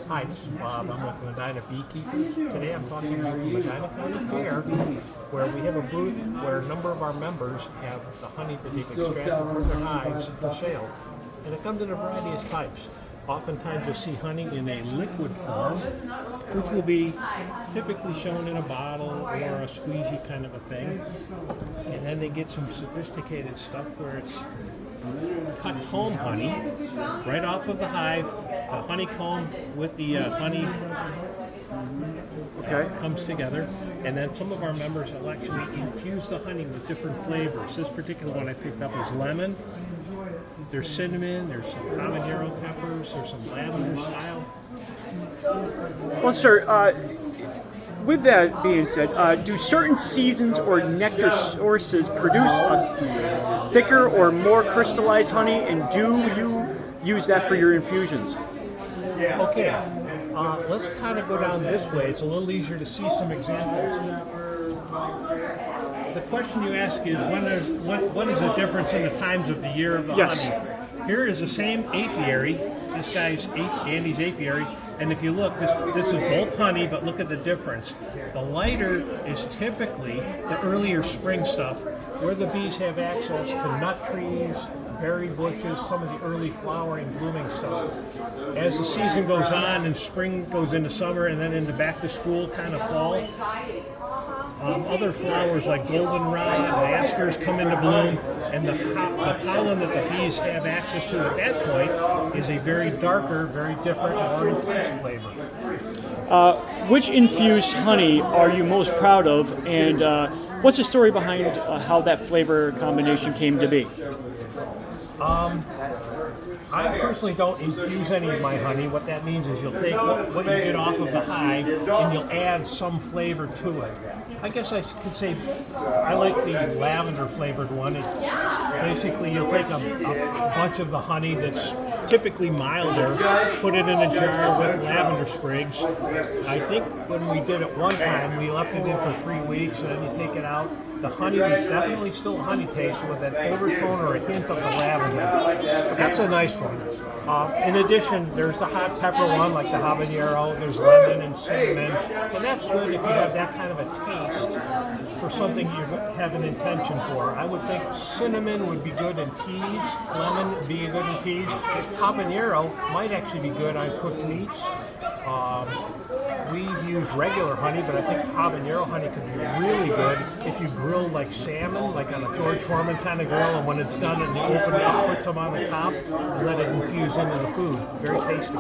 Hi, this is Bob. I'm with Medina Beekeepers. Today I'm talking to you from Medina County Fair, where we have a booth where a number of our members have the honey that they've extracted from their hives for sale. And it comes in a variety of types. Oftentimes you'll see honey in a liquid form, which will be typically shown in a bottle or a squeezy kind of a thing. And then they get some sophisticated stuff where it's cut home honey right off of the hive, the honeycomb with the honey comes together, and then some of our members will actually infuse the honey with different flavors. This particular one I picked up is lemon. There's cinnamon, there's some habanero peppers, there's some lavender style. Well, sir, with that being said, do certain seasons or nectar sources produce a thicker or more crystallized honey, and do you use that for your infusions? Okay, let's kind of go down this way. It's a little easier to see some examples. The question you ask is, what is the difference in the times of the year of the honey? Here is the same apiary. This guy's Andy's apiary. And if you look, this is both honey, but look at the difference. The lighter is typically the earlier spring stuff, where the bees have access to nut trees, berry bushes, some of the early flowering, blooming stuff. As the season goes on and spring goes into summer and then into back to school, kind of fall, other flowers like goldenrod and asters come into bloom, and the pollen that the bees have access to at that point is a very darker, very different, more intense flavor. Which infused honey are you most proud of, and what's the story behind how that flavor combination came to be? I personally don't infuse any of my honey. What that means is you'll take what you get off of the hive and you'll add some flavor to it. I guess I could say I like the lavender flavored one. Basically, you'll take a bunch of the honey that's typically milder, put it in a jar with lavender sprigs. I think when we did it one time, we left it in for 3 weeks, and then you take it out. The honey was definitely still a honey taste with an overtone or a hint of the lavender. That's a nice one. In addition, there's the hot pepper one, like the habanero. There's lemon and cinnamon, and that's good if you have that kind of a taste for something you have an intention for. I would think cinnamon would be good in teas, lemon would be good in teas. Habanero might actually be good on cooked meats. We use regular honey, but I think habanero honey could be really good if you grill like salmon, like on a George Foreman kind of grill, and when it's done and you open it up, put some on the top, and let it infuse into the food. Very tasty.